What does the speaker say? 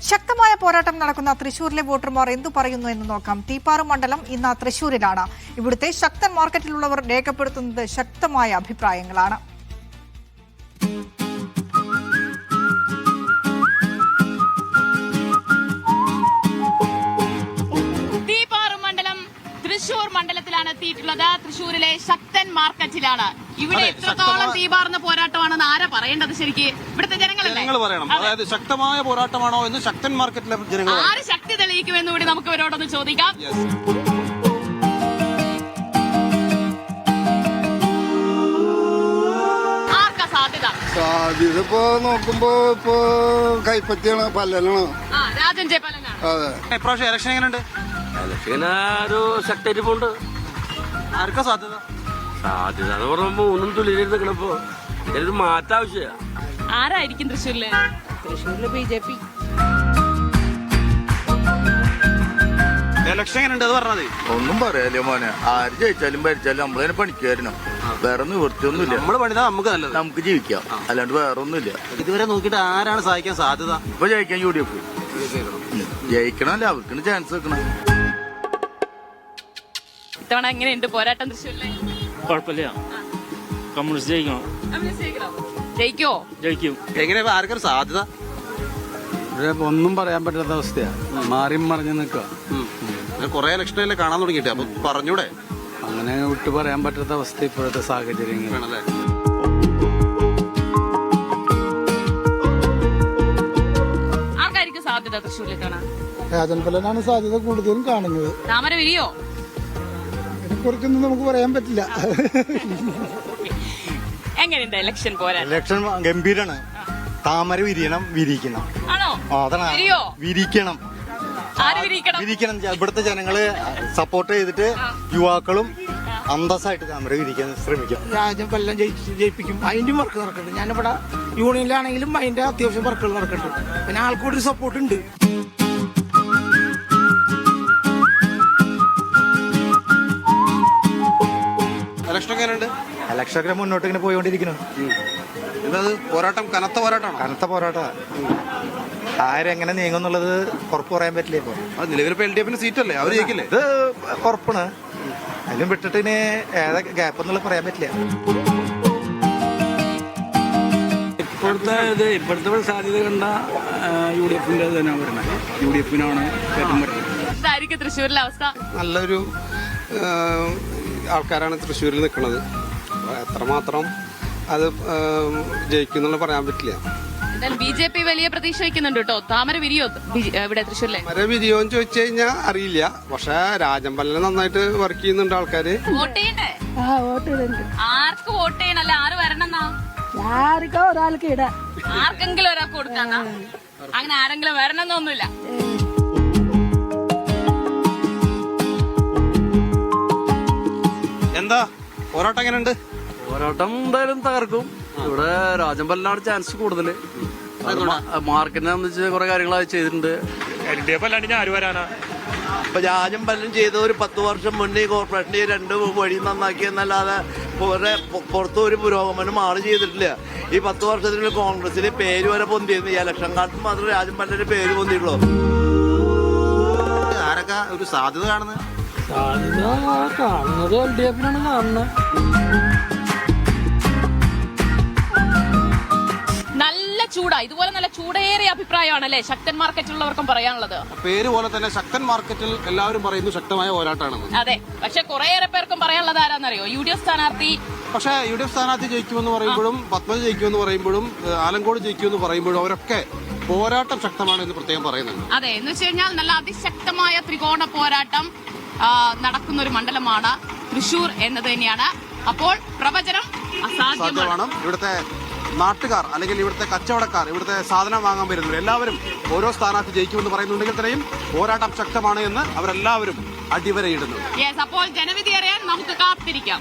ശക്തമായ പോരാട്ടം നടക്കുന്ന തൃശൂരിലെ വോട്ടർമാർ എന്തു പറയുന്നു എന്ന് നോക്കാം. തീപ്പാറ മണ്ഡലം ഇന്ന് തൃശൂരിലാണ്. ഇവിടുത്തെ ശക്തൻ മാർക്കറ്റിലുള്ളവർ രേഖപ്പെടുത്തുന്നത് ശക്തമായ അഭിപ്രായങ്ങളാണ്. തൃശൂർ മണ്ഡലത്തിലാണ് എത്തിയിട്ടുള്ളത്. തൃശൂരിലെ ശക്തൻ മാർക്കറ്റിലാണ്. ഇവിടെ എത്രത്തോളം തീപാറുന്ന പോരാട്ടമാണെന്ന് ആരാ പറയേണ്ടത്? ശരിക്ക് ഇവിടുത്തെ ജനങ്ങൾ പറയണം. അതായത് ശക്തമായ പോരാട്ടമാണോ എന്ന് ശക്തൻ മാർക്കറ്റിലെ ജനങ്ങൾ ആര് ശക്തി തെളിയിക്കുമെന്ന് കൂടി നമുക്ക് ഇവരോടൊന്ന് ചോദിക്കാം. ആർക്കാ സാധ്യത? ഇപ്പോ നോക്കുമ്പോ ഇപ്പോ കൈപ്പറ്റിയാണ് പല്ലനാണ്. രാജൻ ജെ പല്ലനാണ്. അതെ. ഇപ്രാവശ്യം ഇലക്ഷൻ എങ്ങനെയുണ്ട്? ഒരു ശക്തിരിപ്പുണ്ട്. ആർക്കാ സാധ്യത? സാധ്യത എന്ന് പറയുമ്പോ ഒന്നും തുള്ളിയിൽ നിൽക്കണപ്പോ ഇത് മാറ്റം ആവശ്യമാണ്. ആരായിരിക്കും തൃശ്ശൂരില്? BJP. ഇലക്ഷൻ എങ്ങനെയുണ്ട് അത് പറഞ്ഞത്? ഒന്നും പറയാലോ മോനെ, ആര് ജയിച്ചാലും ഭരിച്ചാലും നമ്മളതിനെ പണിക്കാരണം. വേറെ നിവൃത്തിയൊന്നുമില്ല. നമ്മള് പണിതാ നമുക്ക് നല്ലത്, നമുക്ക് ജീവിക്കാം, അല്ലാണ്ട് വേറെ ഒന്നുമില്ല. ഇതുവരെ നോക്കിയിട്ട് ആരാണ് സഹായിക്കാൻ സാധ്യത? ഇപ്പൊ ജയിക്കാൻ UDF ജയിക്കണമല്ല, അവർക്കാണ് ചാൻസ് വെക്കണം. ഇത്തവണ എങ്ങനെയുണ്ട് പോരാട്ടം തൃശ്ശൂരിലെ? കുഴപ്പമില്ല, കമ്മ്യൂണിസ്റ്റ് ജയിക്കണം. ജയിക്കോ? ജയിക്കും. എങ്ങനെയാ ആർക്കൊരു സാധ്യത? ഒന്നും പറയാൻ പറ്റാത്ത അവസ്ഥയാ, മാറി മറിഞ്ഞു നിൽക്കുക. കൊറേ ഇലക്ഷനല്ലേ കാണാൻ തുടങ്ങിയിട്ട്, അപ്പൊ പറഞ്ഞൂടെ? അങ്ങനെ വിട്ടു പറയാൻ പറ്റാത്ത അവസ്ഥ ഇപ്പോഴത്തെ സാഹചര്യങ്ങൾ. ആർക്കായിരിക്കും സാധ്യത തൃശ്ശൂരിൽ കാണാൻ? രാജൻ പല്ലനാണ് സാധ്യത കൂടുതലും കാണുന്നത്. താമര വിരിയോ? ഇതിനെക്കുറിച്ചൊന്നും നമുക്ക് പറയാൻ പറ്റില്ല. എങ്ങനെയുണ്ട് ഇലക്ഷൻ പോരാട്ടം? ഇലക്ഷൻ ഗംഭീരാണ്. താമര വിരിയണം, വിരിക്കണം. ആണോ? അതാണ് വിരിയോ? വിരിക്കണം, ആര് വിരിക്കണം? വിരിക്കണം. ഇവിടുത്തെ ജനങ്ങള് സപ്പോർട്ട് ചെയ്തിട്ട് യുവാക്കളും അന്തസ്സായിട്ട് താമര വിരിക്കാൻ ശ്രമിക്കാം. രാജൻ പല്ലൻ ജയിപ്പിക്കും. അതിന്റെ വർക്ക് നടക്കുന്നുണ്ട്. ഞാനിവിടെ യൂണിയനിലാണെങ്കിലും അതിന്റെ അത്യാവശ്യം വർക്കുകൾ നടക്കുന്നുണ്ട്. പിന്നെ ആൾക്കൂടി സപ്പോർട്ട് ഉണ്ട്. ഇലക്ഷൻ എങ്ങനെയുണ്ട്? ഇലക്ഷനൊക്കെ മുന്നോട്ട് ഇങ്ങനെ പോയിക്കൊണ്ടിരിക്കുന്നു. ഇതത് പോരാട്ടം കനത്ത പോരാട്ടമാണോ? കനത്ത പോരാട്ടമാണ്. ആരെങ്ങനെ നീങ്ങുന്നുള്ളത് ഉറപ്പ് പറയാൻ പറ്റില്ല. ഇപ്പൊ നിലവിലിപ്പോ LDF സീറ്റല്ലേ, അവര് ജയിക്കില്ലേ? ഇത് ഉറപ്പാണ്. അതിലും വിട്ടിട്ട് ഇനി ഏതാ ഗ്യാപ്പ് എന്നുള്ളത് പറയാൻ പറ്റില്ല. ഇപ്പോഴത്തെ സാധ്യത കണ്ട UDF തന്നെ പറയുന്നത്. UDF ഏറ്റവും ഇതായിരിക്കും തൃശ്ശൂരിലെ അവസ്ഥ. നല്ലൊരു ആൾക്കാരാണ് തൃശ്ശൂരിൽ നിൽക്കുന്നത്. എത്രമാത്രം അത് ജയിക്കുന്നുള്ള പറയാൻ പറ്റില്ല. BJP വലിയ പ്രതീക്ഷ വയ്ക്കുന്നുണ്ട് കേട്ടോ. താമര വിരിയോ ഇവിടെ തൃശ്ശൂരിലെ? താമര വിരിയോന്ന് ചോദിച്ചു കഴിഞ്ഞാൽ അറിയില്ല. പക്ഷെ രാജൻ പല്ലൻ നന്നായിട്ട് വർക്ക് ചെയ്യുന്നുണ്ട് ആൾക്കാര്. വോട്ട് ചെയ്യണ്ടേ? ആർക്ക് വോട്ട് ചെയ്യണല്ലേ? ആര് വരണമെന്നാ? ആർക്കോ ഒരാൾക്ക് ഇടാം, ആർക്കെങ്കിലും ഒരാൾക്ക് കൊടുക്കാന്നാ? അങ്ങനെ ആരെങ്കിലും വരണമെന്നൊന്നുമില്ല. എന്താ പോരാട്ടം എങ്ങനെയുണ്ട്? പോരാട്ടം എന്തായാലും തകർക്കും. ഇവിടെ രാജൻ പല്ലനാണ് ചാൻസ് കൂടുതൽ. മാർക്കറ്റിനെ സംബന്ധിച്ച് കുറെ കാര്യങ്ങൾ ചെയ്തിട്ടുണ്ട്. ആര് വരാനാ? ഇപ്പൊ രാജൻ പല്ലൻ ചെയ്ത ഒരു 10 വർഷം മുന്നേ കോർപ്പറേഷന്റെ 2 വഴി നന്നാക്കി എന്നല്ലാതെ പുറത്ത് ഒരു പുരോഗമനം ആള് ചെയ്തിട്ടില്ല. ഈ 10 വർഷത്തിനുള്ളിൽ കോൺഗ്രസിലെ പേര് വരെ പൊന്തിയിരുന്നു. ഈ ഇലക്ഷൻ കാലത്ത് മാത്രം രാജൻ പല്ലന്റെ പേര് പൊന്തിയുള്ളൂ. ആരൊക്കെ ഒരു സാധ്യത കാണുന്നത്? കാണുന്നത് LDF കാണുന്നത്. നല്ല ചൂടാ. ഇതുപോലെ നല്ല ചൂടേറിയ അഭിപ്രായമാണല്ലേ ശക്തൻ മാർക്കറ്റിലുള്ളവർക്കും പറയാനുള്ളത്. പേര് പോലെ തന്നെ ശക്തൻ മാർക്കറ്റിൽ എല്ലാവരും പറയുന്നു ശക്തമായ പോരാട്ടമാണെന്ന്. അതെ, പക്ഷെ കുറേയേറെ പേർക്കും പറയാനുള്ളത് ആരാന്നറിയോ? UDF സ്ഥാനാർത്ഥി. പക്ഷേ UDF സ്ഥാനാർത്ഥി ജയിക്കുമെന്ന് പറയുമ്പോഴും പത്മജ ജയിക്കുമെന്ന് പറയുമ്പോഴും ആലങ്കോട് ജയിക്കുമെന്ന് പറയുമ്പോഴും അവരൊക്കെ പോരാട്ടം ശക്തമാണ് എന്ന് പ്രത്യേകം പറയുന്നുണ്ട്. അതെ, എന്ന് വെച്ച് കഴിഞ്ഞാൽ നല്ല അതിശക്തമായ ത്രികോണ പോരാട്ടം നടക്കുന്ന ഒരു മണ്ഡലമാണ് തൃശൂർ എന്നത് തന്നെയാണ്. അപ്പോൾ പ്രവചനം അസാധ്യമാണ്. ഇവിടുത്തെ നാട്ടുകാർ അല്ലെങ്കിൽ ഇവിടുത്തെ കച്ചവടക്കാർ, ഇവിടുത്തെ സാധനം വാങ്ങാൻ വരുന്നവർ എല്ലാവരും ഓരോ സ്ഥാനാർത്ഥി ജയിക്കുമെന്ന് പറയുന്നുണ്ടെങ്കിൽ തന്നെയും പോരാട്ടം ശക്തമാണ് എന്ന് അവരെല്ലാവരും അടിവരയിടുന്നു. അപ്പോൾ ജനവിധി അറിയാൻ നമുക്ക് കാത്തിരിക്കാം.